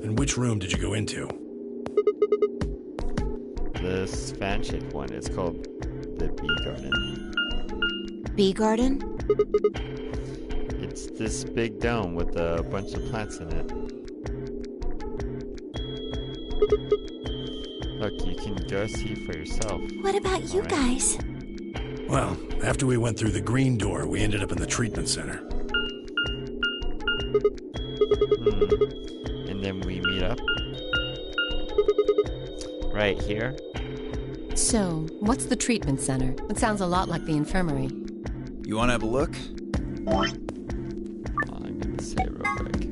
And which room did you go into? This fan-shaped one. It's called the Bee Garden. Bee garden? It's this big dome with a bunch of plants in it. Look, you can go see for yourself. What about you guys? Well, after we went through the green door, we ended up in the treatment center. And then we meet up. Right here. So, what's the treatment center? It sounds a lot like the infirmary. You want to have a look? I'm gonna say it real quick.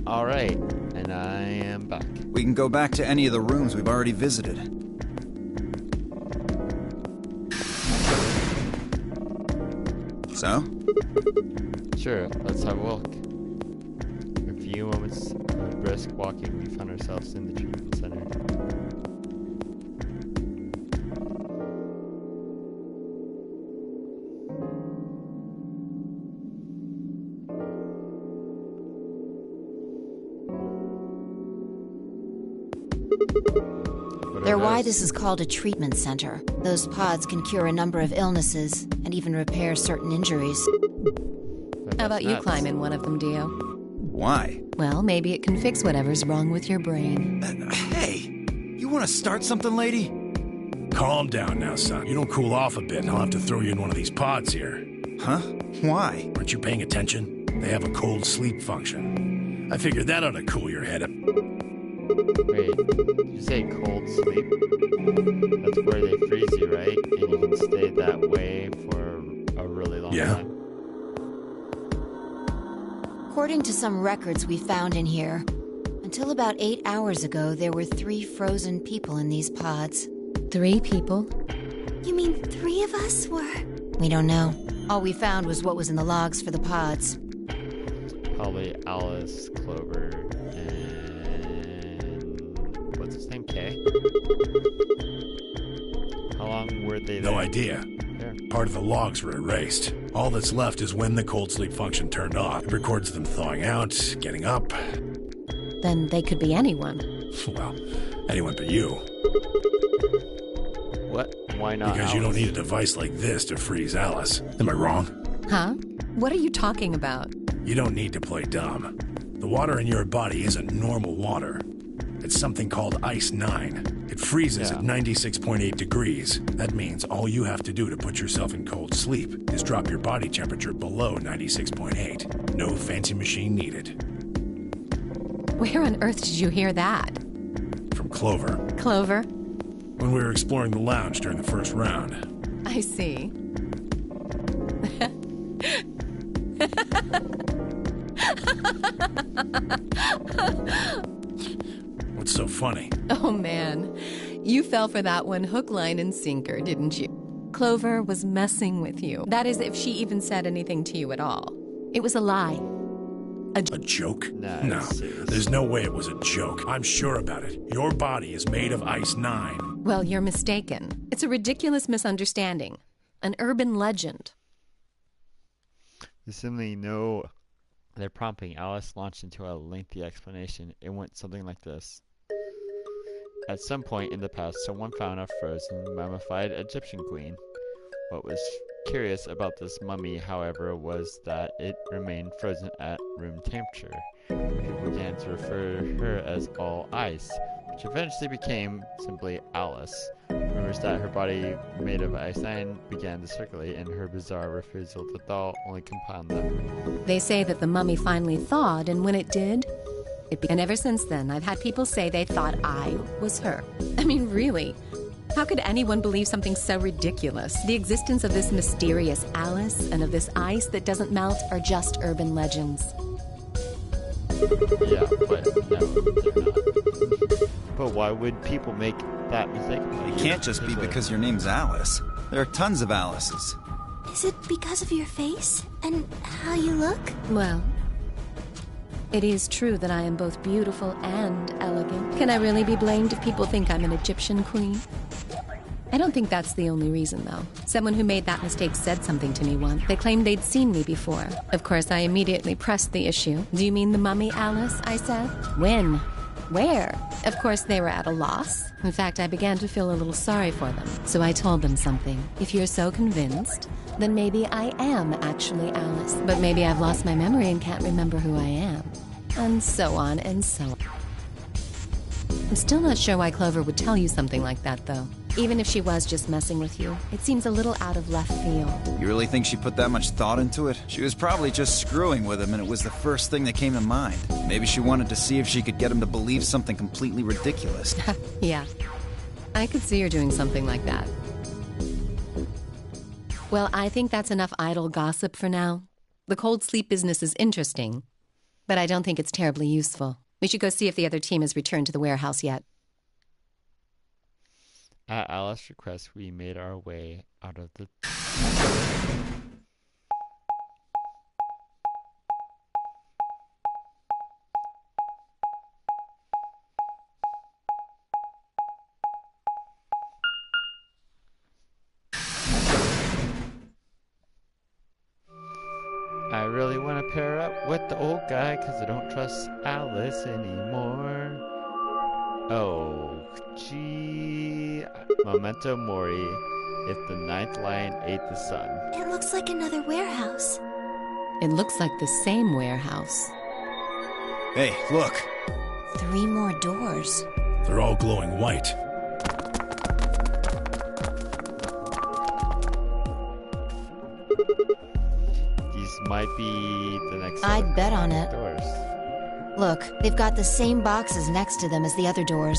Alright, and I am back. We can go back to any of the rooms we've already visited. So? Sure, let's have a look. A few moments of brisk walking, we found ourselves in the treatment center. They're why this is called a treatment center. Those pods can cure a number of illnesses and even repair certain injuries. How about you climb in one of them, Dio? Why? Well, maybe it can fix whatever's wrong with your brain. Hey! You want to start something, lady? Calm down now, son. You don't cool off a bit, and I'll have to throw you in one of these pods here. Huh? Why? Aren't you paying attention? They have a cold sleep function. I figured that ought to cool your head up. Wait, did you say cold sleep? That's where they freeze you, right? And you can stay that way for a really long time. According to some records we found in here, until about 8 hours ago, there were 3 frozen people in these pods. 3 people? You mean 3 of us were? We don't know. All we found was what was in the logs for the pods. Probably Alice, Clover, and what's his name? Kay? How long were they there? No idea. There. Part of the logs were erased. All that's left is when the cold sleep function turned off. It records them thawing out, getting up. Then they could be anyone. Well, anyone but you. What? Why not Because Alice? you don't need a device like this to freeze Alice. Am I wrong? Huh? What are you talking about? You don't need to play dumb. The water in your body isn't normal water. It's something called Ice 9. It freezes at 96.8 degrees. That means all you have to do to put yourself in cold sleep is drop your body temperature below 96.8. No fancy machine needed. Where on earth did you hear that? From Clover. Clover? When we were exploring the lounge during the first round. I see. What's so funny? Oh, man. You fell for that one hook, line, and sinker, didn't you? Clover was messing with you. That is, if she even said anything to you at all. It was a lie. A joke? No, There's no way it was a joke. I'm sure about it. Your body is made of Ice 9. Well, you're mistaken. It's a ridiculous misunderstanding. An urban legend. You simply know they're prompting. Alice launched into a lengthy explanation. It went something like this. At some point in the past, someone found a frozen, mummified Egyptian queen. What was curious about this mummy, however, was that it remained frozen at room temperature. People began to refer to her as all ice, which eventually became simply Alice. Rumors that her body made of Ice 9 began to circulate, and her bizarre refusal to thaw only compounded them. They say that the mummy finally thawed, and when it did, and ever since then, I've had people say they thought I was her. I mean, really? How could anyone believe something so ridiculous? The existence of this mysterious Alice and of this ice that doesn't melt are just urban legends. Yeah, but no, they're not. But why would people make that mistake? It can't just be because your name's Alice. There are tons of Alices. Is it because of your face and how you look? Well, it is true that I am both beautiful and elegant. Can I really be blamed if people think I'm an Egyptian queen? I don't think that's the only reason, though. Someone who made that mistake said something to me once. They claimed they'd seen me before. Of course, I immediately pressed the issue. Do you mean the mummy, Alice? I said. When? Where? Of course, they were at a loss. In fact, I began to feel a little sorry for them. So I told them something. If you're so convinced, then maybe I am actually Alice. But maybe I've lost my memory and can't remember who I am. And so on and so on. I'm still not sure why Clover would tell you something like that, though. Even if she was just messing with you, it seems a little out of left field. You really think she put that much thought into it? She was probably just screwing with him, and it was the first thing that came to mind. Maybe she wanted to see if she could get him to believe something completely ridiculous. Yeah. I could see her doing something like that. Well, I think that's enough idle gossip for now. The cold sleep business is interesting, but I don't think it's terribly useful. We should go see if the other team has returned to the warehouse yet. At Alice's request, we made our way out of the... I really want to pair up with the old guy because I don't trust Alice anymore. Oh, gee. Memento mori. If the ninth lion ate the sun. It looks like another warehouse. It looks like the same warehouse. Hey, look. 3 more doors. They're all glowing white. These might be the next I'd bet on it. doors. Look, they've got the same boxes next to them as the other doors.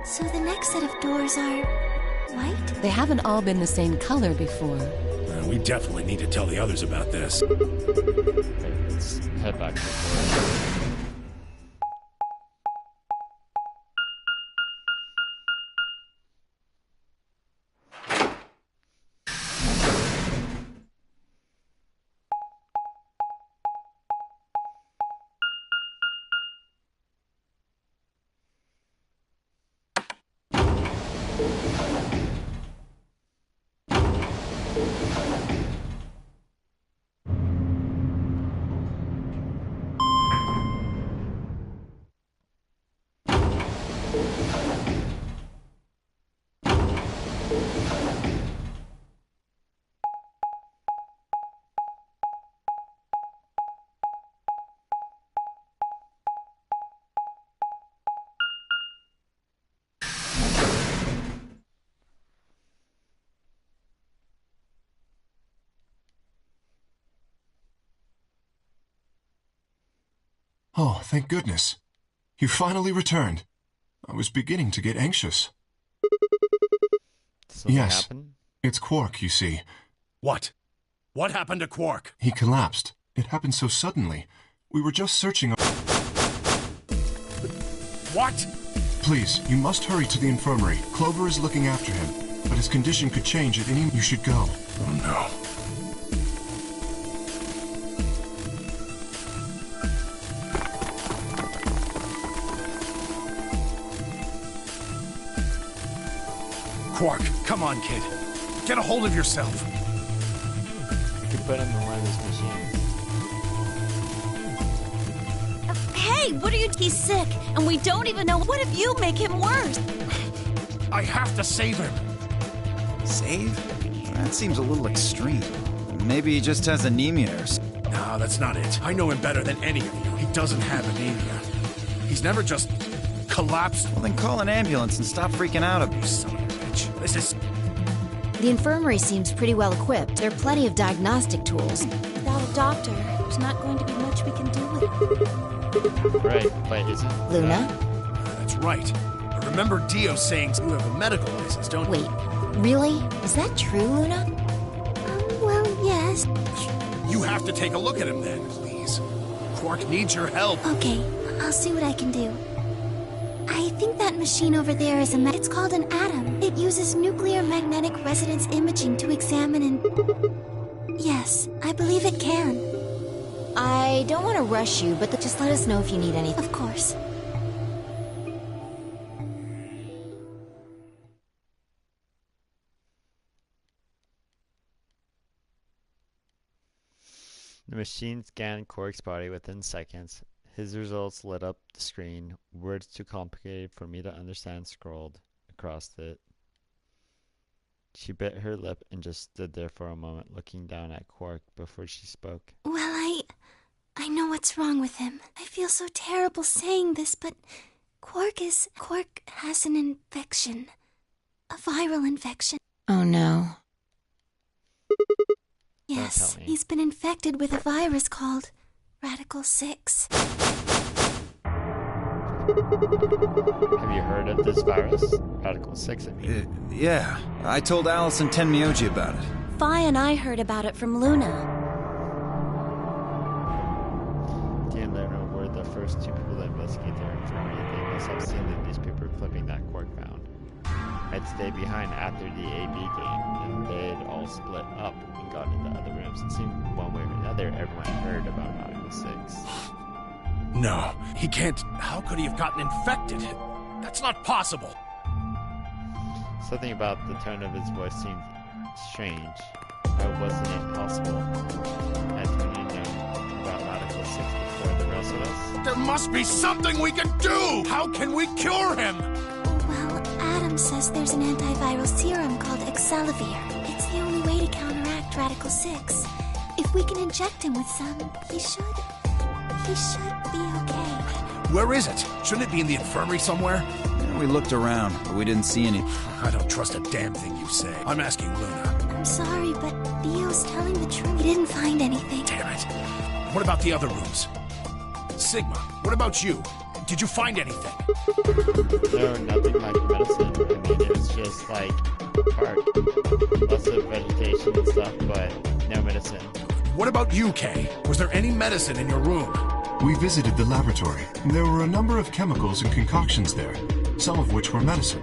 So the next set of doors are white? They haven't all been the same color before. We definitely need to tell the others about this. Okay, let's head back to the forest. Oh, thank goodness. You finally returned. I was beginning to get anxious. Something Yes. happened? It's Quark, you see. What? What happened to Quark? He collapsed. It happened so suddenly. We were just searching... What? Please, you must hurry to the infirmary. Clover is looking after him, but his condition could change at any... You should go. Oh, no. Quark, come on, kid. Get a hold of yourself. You could put him in one of those machines. Hey, what are you? He's sick, and we don't even know. What if you make him worse? I have to save him. Save? That seems a little extreme. Maybe he just has anemia or something. No, that's not it. I know him better than any of you. He doesn't have anemia. He's never just collapsed. Well, then call an ambulance and stop freaking out about You son of a bitch. This is... The infirmary seems pretty well equipped. There are plenty of diagnostic tools. Without a doctor, there's not going to be much we can do with it. Right, but is it... Luna? That's right. I remember Dio saying you have a medical license, don't you? Wait, really? Is that true, Luna? Well, yes. You have to take a look at him then, please. Quark needs your help. Okay, I'll see what I can do. I think that machine over there is it's called an atom. It uses nuclear magnetic resonance imaging to examine and... Yes, I believe it can. I don't want to rush you, but just let us know if you need anything. Of course. The machine scanned Quark's body within seconds. His results lit up the screen. Words too complicated for me to understand scrolled across it. She bit her lip and just stood there for a moment, looking down at Quark before she spoke. Well, I know what's wrong with him. I feel so terrible saying this, but Quark has an infection. A viral infection. Oh no. Yes, he's been infected with a virus called Radical 6. Have you heard of this virus? Radical 6, I mean. Yeah, I told Alice and Tenmyoji about it. Fi and I heard about it from Luna. Dee and Luna were the first two people to investigate their infirmary. They must have seen the newspaper clipping that Quark found. I'd stayed behind after the AB game, and they'd all split up and got into other rooms. It seemed one way or another everyone heard about Radical 6. No, he can't. How could he have gotten infected? That's not possible. Something about the tone of his voice seemed strange, but wasn't impossible. Had Tony known about Radical 6 before the rest of us? There must be something we can do! How can we cure him? Well, Adam says there's an antiviral serum called Excelavir. It's the only way to counteract Radical 6. If we can inject him with some, he should be okay. Where is it? Shouldn't it be in the infirmary somewhere? Yeah, we looked around, but we didn't see any. I don't trust a damn thing you say. I'm asking Luna. I'm sorry, but Theo's telling the truth. He didn't find anything. Damn it. What about the other rooms? Sigma, what about you? Did you find anything? No, nothing like medicine. I mean, it was just like park. Lots of vegetation and stuff, but no medicine. What about you, Kay? Was there any medicine in your room? We visited the laboratory. There were a number of chemicals and concoctions there, some of which were medicine.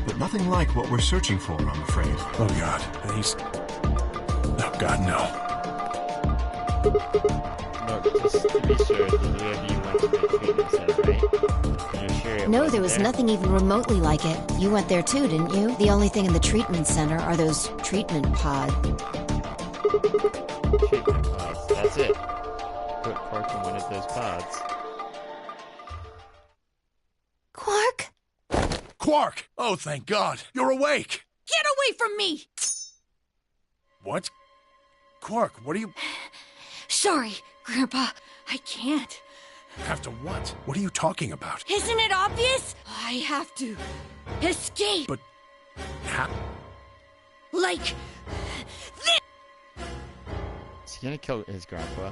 But nothing like what we're searching for, I'm afraid. Oh, God. Oh, God, no. Look, just to be sure, the three of you went to the treatment center, right? You're sure it No, wasn't there was nothing even remotely like it. You went there too, didn't you? The only thing in the treatment center are those treatment pods. Treatment pods, that's it. Put Quark in one of those pods. Quark? Quark! Oh, thank God. You're awake. Get away from me! What? Quark, what are you... Sorry, Grandpa. I can't. Have to what? What are you talking about? Isn't it obvious? I have to escape. But... how? Like... this! Is he gonna kill his grandpa?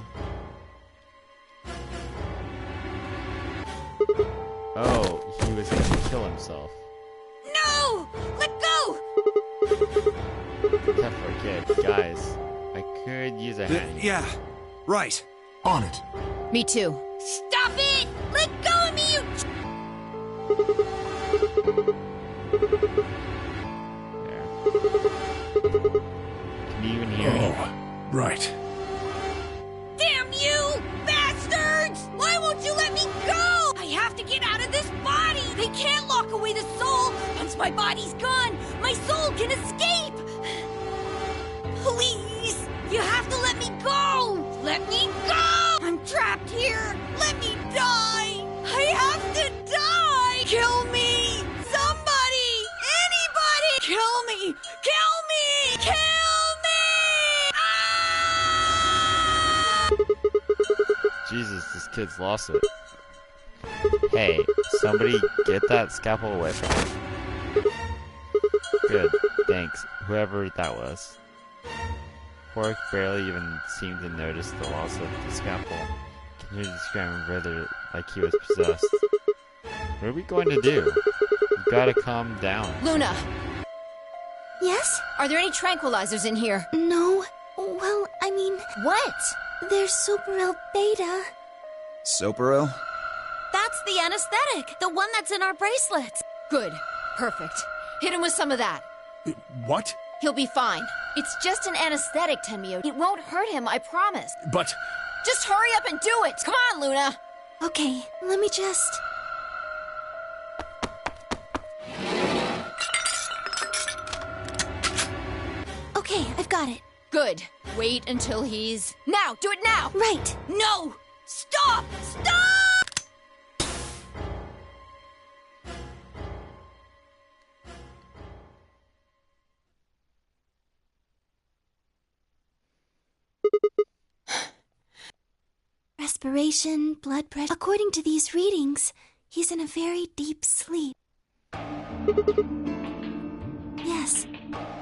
Oh, he was gonna kill himself. No! Let go! Tough for a kid. Guys, I could use a hand. Yeah, right. On it. Me too. Stop it! Let go of me, you... There. Can you even hear me? Oh, right. Damn you! Bastards! Why won't you let me go? I have to get out of this body! They can't lock away the soul! Once my body's gone, my soul can escape! Please! You have to let me go! Let me go! I'm trapped here! Let me die! I have to die! Kill me! Somebody! Anybody! Kill me! Kill me! Kill me! Ah! Jesus, this kid's lost it. Hey, somebody get that scalpel away from him. Good, thanks, whoever that was. Quark barely even seemed to notice the loss of the scalpel. Continued to scramble further like he was possessed. What are we going to do? We've gotta calm down. Luna, Yes? are there any tranquilizers in here? No. Well, I mean, What? there's Superil Beta. Soperil? That's the anesthetic. The one that's in our bracelets. Good. Perfect. Hit him with some of that. What? He'll be fine. It's just an anesthetic, Tenmyo. It won't hurt him, I promise. But... Just hurry up and do it. Come on, Luna. Okay, let me just... Okay, I've got it. Good. Wait until he's... Now! Do it now! Right. No! Stop! Stop! Respiration, blood pressure. According to these readings, he's in a very deep sleep. Yes.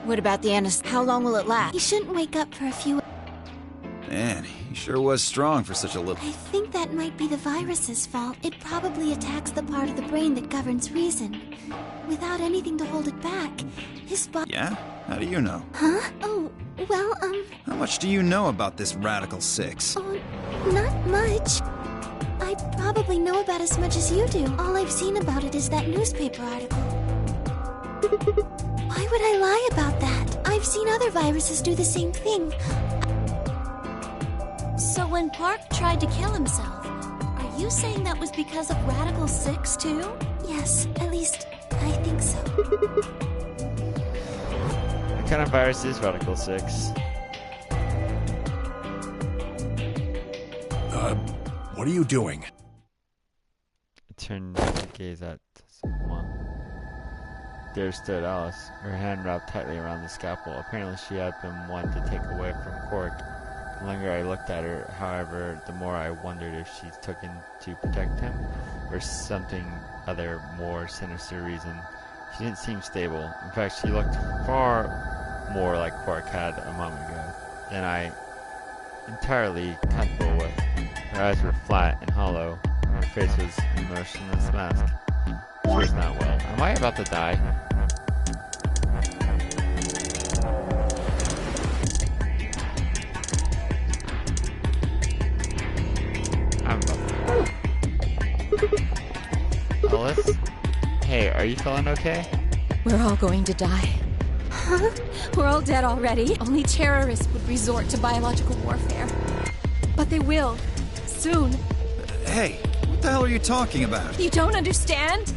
What about the anesthesia? How long will it last? He shouldn't wake up for a few... Man, he sure was strong for such a little... I think that might be the virus's fault. It probably attacks the part of the brain that governs reason. Without anything to hold it back, his body... Yeah? How do you know? Huh? Oh, well, How much do you know about this Radical 6? Oh, not much. I probably know about as much as you do. All I've seen about it is that newspaper article. Why would I lie about that? I've seen other viruses do the same thing. So when Park tried to kill himself, are you saying that was because of Radical 6 too? Yes, at least I think so. What kind of virus is Radical 6? What are you doing? I turned to gaze at someone. There stood Alice, her hand wrapped tightly around the scalpel. Apparently she had been one to take away from Cork. The longer I looked at her, however, the more I wondered if she's taken to protect him, or something other more sinister reason. She didn't seem stable. In fact, she looked far more like Quark had a moment ago than I entirely comfortable with. Her eyes were flat and hollow, and her face was immersed in this mask. She was not well. Am I about to die? I'm about to die. Alice? Hey, are you feeling okay? We're all going to die. Huh? We're all dead already. Only terrorists would resort to biological warfare. But they will. Soon. Hey, what the hell are you talking about? You don't understand?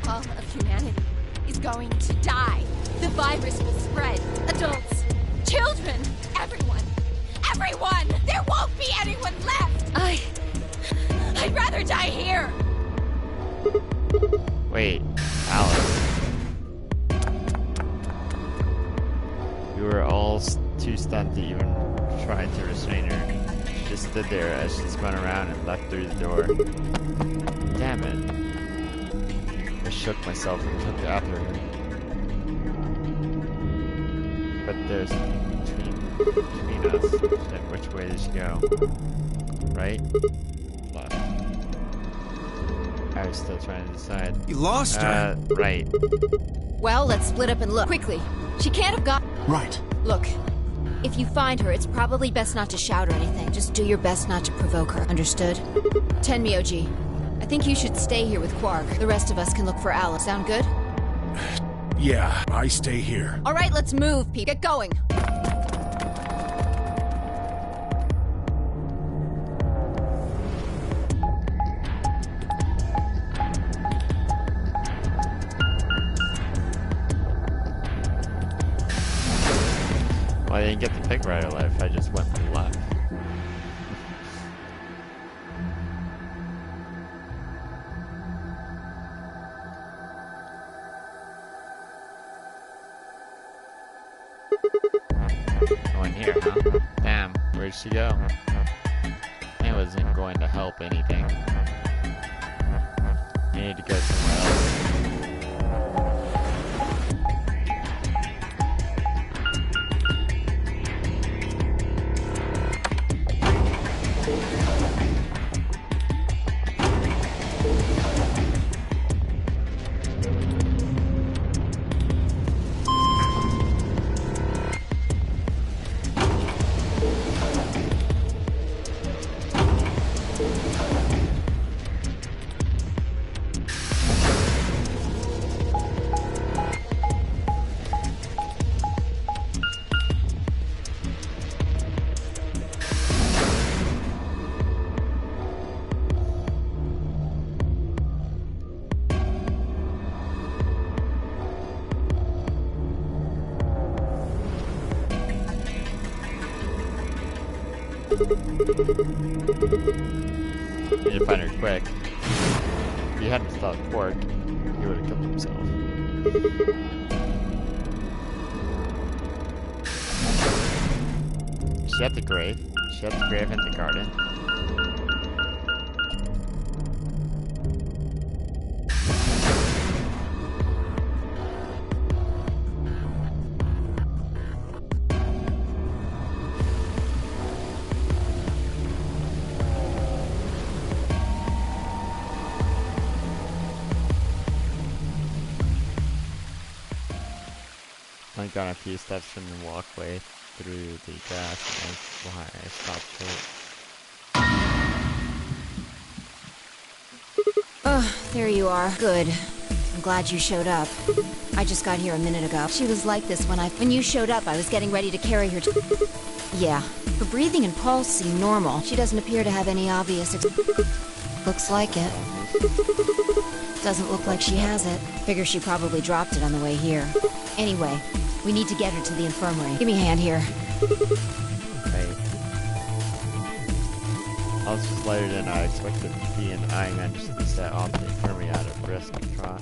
All of humanity is going to die. The virus will spread. Adults, children, everyone. Everyone! There won't be anyone left! I'd rather die here! Wait, Alice. We were all too stunned to even try to restrain her. She just stood there as she spun around and left through the door. Damn it. I shook myself and took after her. But there's between us. Then which way did she go? Right? Left. I was still trying to decide. You lost her? Right. Well, let's split up and look. Quickly. She can't have got... Right. Look, if you find her, it's probably best not to shout or anything. Just do your best not to provoke her. Understood? Tenmi OG. I think you should stay here with Quark. The rest of us can look for Alice. Sound good? Yeah, I stay here. All right, let's move, Pete. Get going. Well, I didn't get to pick right or left. I just went left. Going here, huh? Damn, where'd she go? It wasn't going to help anything. I need to go somewhere else. Need to find her quick. If he hadn't stopped Quark, he would have killed himself. Is she at the grave? Is she at the grave in the garden? I've gone a few steps from the walkway through the grass, and that's why I stopped short. Oh, there you are. Good. I'm glad you showed up. I just got here a minute ago. She was like this when you showed up. I was getting ready to carry her to... Yeah. Her breathing and pulse seem normal. She doesn't appear to have any obvious... Looks like it. Doesn't look like she has it. Figure she probably dropped it on the way here. Anyway, we need to get her to the infirmary. Give me a hand here. Okay. I was just later than I expected to be, and I managed to set off the infirmary at a brisk trot.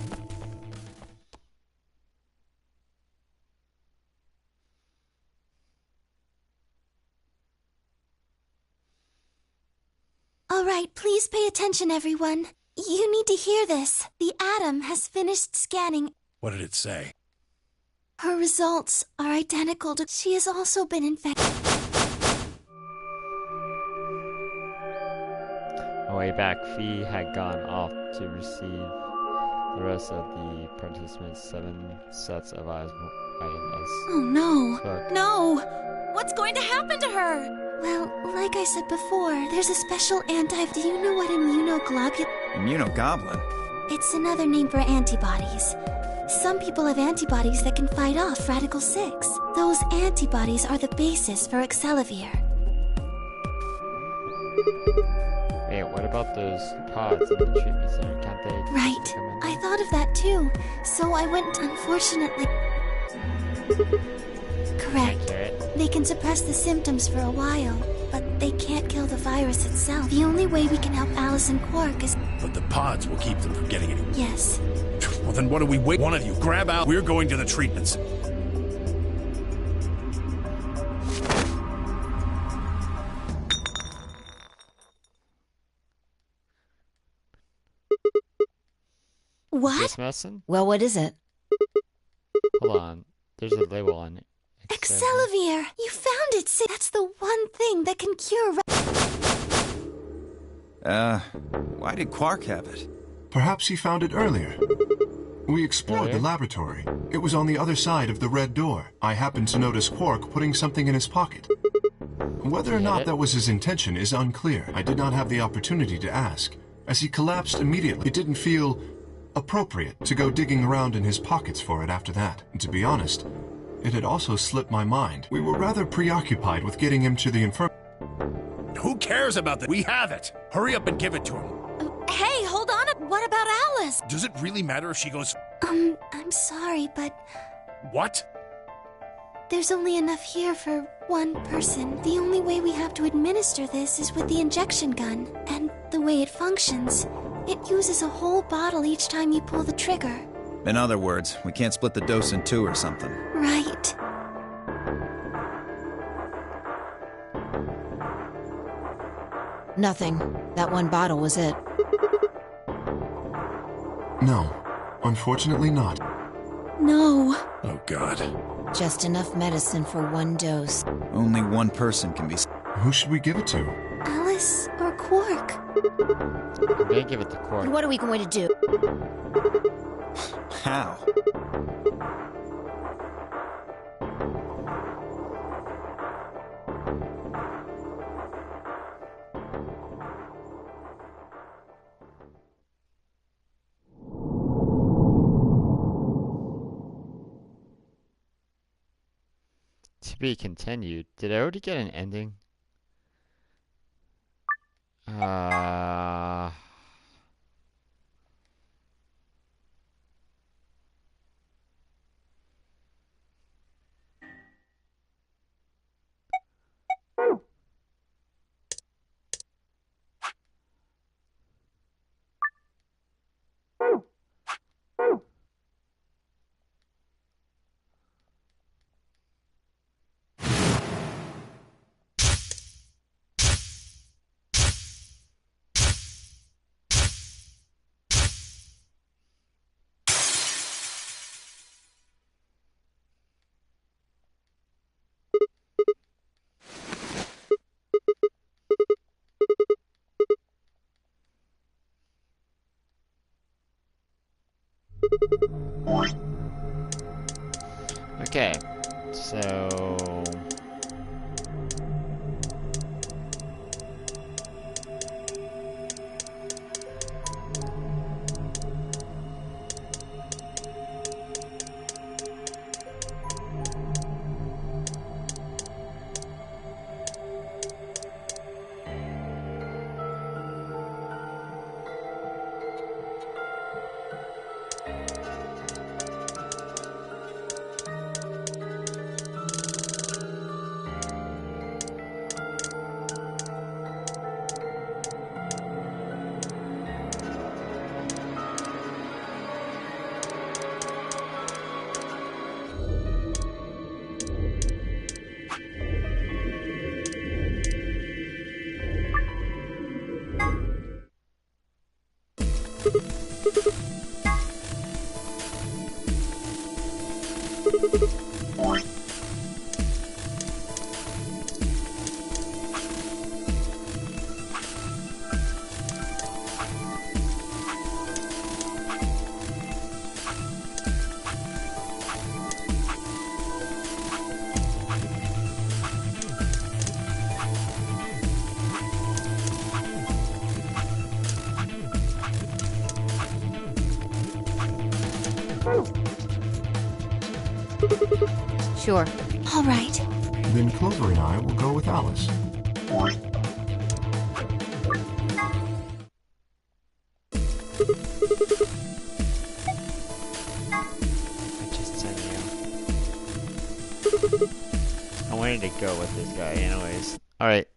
All right, please pay attention, everyone. You need to hear this. The Atom has finished scanning. What did it say? Her results are identical to... She has also been infected. On the way back, Fee had gone off to receive the rest of the participants' 7 sets of eyes. Oh no. Book. No! What's going to happen to her? Well, like I said before, there's a special Do you know what immunoglobulin... Immunogoblin? It's another name for antibodies. Some people have antibodies that can fight off Radical 6. Those antibodies are the basis for Excelivir. Hey, what about those pods in the treatment center? Can't they... Right. I thought of that too. So I went, unfortunately... Correct. They can suppress the symptoms for a while, but they can't kill the virus itself. The only way we can help Alice and Quark is... But the pods will keep them from getting any... Yes. Well, then what do we wait? One of you, grab out. We're going to the treatment center. What? This medicine? Well, what is it? Hold on. There's a label on it. Excelivir! You found it, Sid! That's the one thing that can cure... Why did Quark have it? Perhaps he found it earlier. We explored the laboratory. It was on the other side of the red door. I happened to notice Quark putting something in his pocket. Whether or not that was his intention is unclear. I did not have the opportunity to ask. As he collapsed immediately, it didn't feel appropriate to go digging around in his pockets for it after that. And to be honest, it had also slipped my mind. We were rather preoccupied with getting him to the infirmary. Who cares about that? We have it. Hurry up and give it to him. Hey, hold on. What about Alice? Does it really matter if she goes... I'm sorry, but... What? There's only enough here for one person. The only way we have to administer this is with the injection gun. And the way it functions, it uses a whole bottle each time you pull the trigger. In other words, we can't split the dose in 2 or something. Right. Nothing. That one bottle was it. No, unfortunately not. No. Oh, God. Just enough medicine for one dose. Only one person can be... Who should we give it to? Alice or Quark? I'm gonna give it to Quark. And what are we going to do? How? To be continued. Did I already get an ending? Okay, so... Sure. All right. Then Clover and I will go with Alice. I just sent you. I wanted to go with this guy anyways. Alright.